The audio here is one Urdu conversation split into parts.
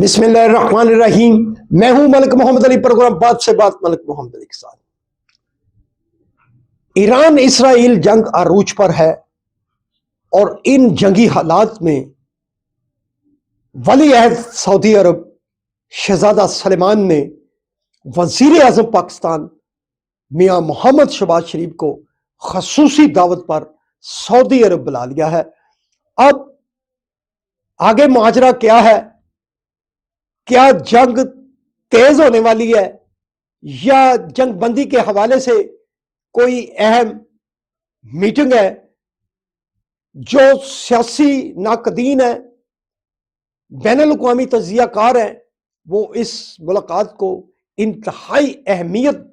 بسم اللہ الرحمن الرحیم۔ میں ہوں ملک محمد علی، پروگرام بات سے بات ملک محمد علی کے ساتھ۔ ایران اسرائیل جنگ عروج پر ہے اور ان جنگی حالات میں ولی عہد سعودی عرب شہزادہ سلمان نے وزیر اعظم پاکستان میاں محمد شہباز شریف کو خصوصی دعوت پر سعودی عرب بلا لیا ہے۔ اب آگے ماجرا کیا ہے؟ کیا جنگ تیز ہونے والی ہے یا جنگ بندی کے حوالے سے کوئی اہم میٹنگ ہے؟ جو سیاسی ناقدین ہیں، بین الاقوامی تجزیہ کار ہیں، وہ اس ملاقات کو انتہائی اہمیت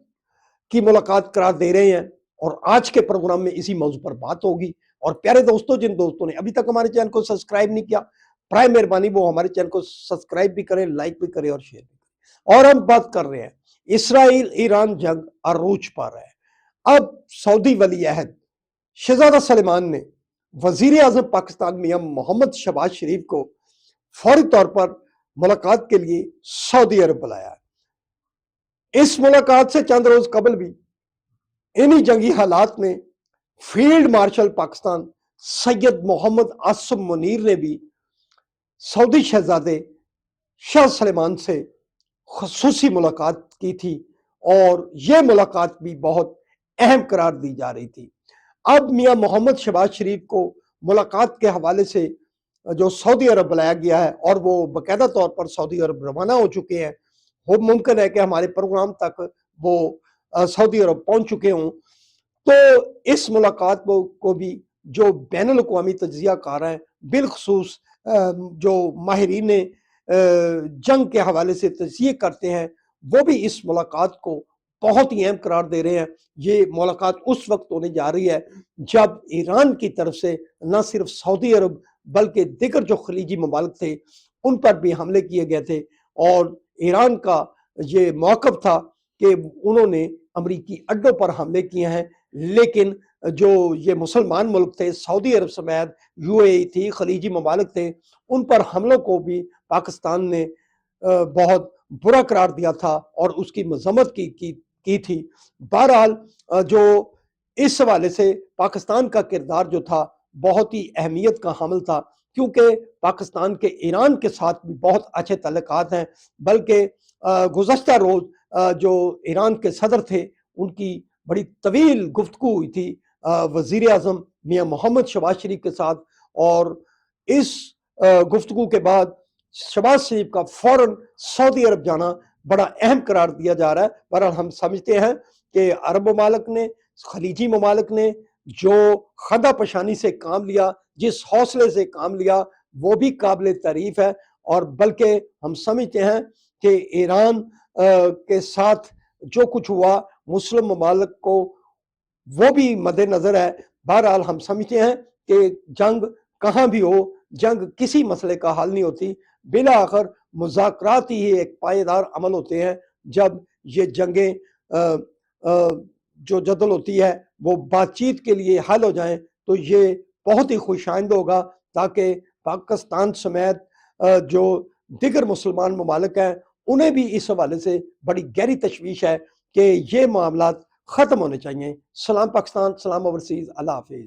کی ملاقات قرار دے رہے ہیں، اور آج کے پروگرام میں اسی موضوع پر بات ہوگی۔ اور پیارے دوستوں، جن دوستوں نے ابھی تک ہمارے چینل کو سبسکرائب نہیں کیا، برائے مہربانی وہ ہمارے چینل کو سبسکرائب بھی کریں، لائک بھی کریں اور شیئر بھی کریں۔ اور ہم بات کر رہے ہیں اسرائیل ایران جنگ عروج پر ہے۔ اب سعودی ولی عہد شہزادہ سلمان نے وزیر اعظم پاکستان میاں محمد شہباز شریف کو فوری طور پر ملاقات کے لیے سعودی عرب بلایا ہے۔ اس ملاقات سے چند روز قبل بھی انہی جنگی حالات میں فیلڈ مارشل پاکستان سید محمد عاصم منیر نے بھی سعودی شہزادے شاہ سلمان سے خصوصی ملاقات کی تھی، اور یہ ملاقات بھی بہت اہم قرار دی جا رہی تھی۔ اب میاں محمد شہباز شریف کو ملاقات کے حوالے سے جو سعودی عرب بلایا گیا ہے، اور وہ باقاعدہ طور پر سعودی عرب روانہ ہو چکے ہیں، وہ ممکن ہے کہ ہمارے پروگرام تک وہ سعودی عرب پہنچ چکے ہوں۔ تو اس ملاقات کو بھی جو بین الاقوامی تجزیہ کار ہیں، بالخصوص جو ماہرین جنگ کے حوالے سے تجزیے کرتے ہیں، وہ بھی اس ملاقات کو بہت ہی اہم قرار دے رہے ہیں۔ یہ ملاقات اس وقت ہونے جا رہی ہے جب ایران کی طرف سے نہ صرف سعودی عرب بلکہ دیگر جو خلیجی ممالک تھے ان پر بھی حملے کیے گئے تھے، اور ایران کا یہ موقف تھا کہ انہوں نے امریکی اڈوں پر حملے کیے ہیں، لیکن جو یہ مسلمان ملک تھے، سعودی عرب سمیت UAE تھی، خلیجی ممالک تھے، ان پر حملوں کو بھی پاکستان نے بہت برا قرار دیا تھا اور اس کی مذمت کی تھی۔ بہرحال جو اس حوالے سے پاکستان کا کردار جو تھا بہت ہی اہمیت کا حامل تھا، کیونکہ پاکستان کے ایران کے ساتھ بھی بہت اچھے تعلقات ہیں، بلکہ گزشتہ روز جو ایران کے صدر تھے ان کی بڑی طویل گفتگو ہوئی تھی وزیر اعظم میاں محمد شہباز شریف کے ساتھ، اور اس گفتگو کے بعد شہباز شریف کا فوراً سعودی عرب جانا بڑا اہم قرار دیا جا رہا ہے۔ بہرحال ہم سمجھتے ہیں کہ عرب ممالک نے، خلیجی ممالک نے جو خندہ پشانی سے کام لیا، جس حوصلے سے کام لیا، وہ بھی قابل تعریف ہے، اور بلکہ ہم سمجھتے ہیں کہ ایران کے ساتھ جو کچھ ہوا مسلم ممالک کو وہ بھی مد نظر ہے۔ بہرحال ہم سمجھتے ہیں کہ جنگ کہاں بھی ہو، جنگ کسی مسئلے کا حل نہیں ہوتی، بالآخر مذاکرات ہی ایک پائیدار عمل ہوتے ہیں۔ جب یہ جنگیں جو جدل ہوتی ہے وہ بات چیت کے لیے حل ہو جائیں تو یہ بہت ہی خوش آئند ہوگا، تاکہ پاکستان سمیت جو دیگر مسلمان ممالک ہیں انہیں بھی اس حوالے سے بڑی گہری تشویش ہے کہ یہ معاملات ختم ہونے چاہیے۔ سلام پاکستان، سلام اوورسیز، اللہ حافظ۔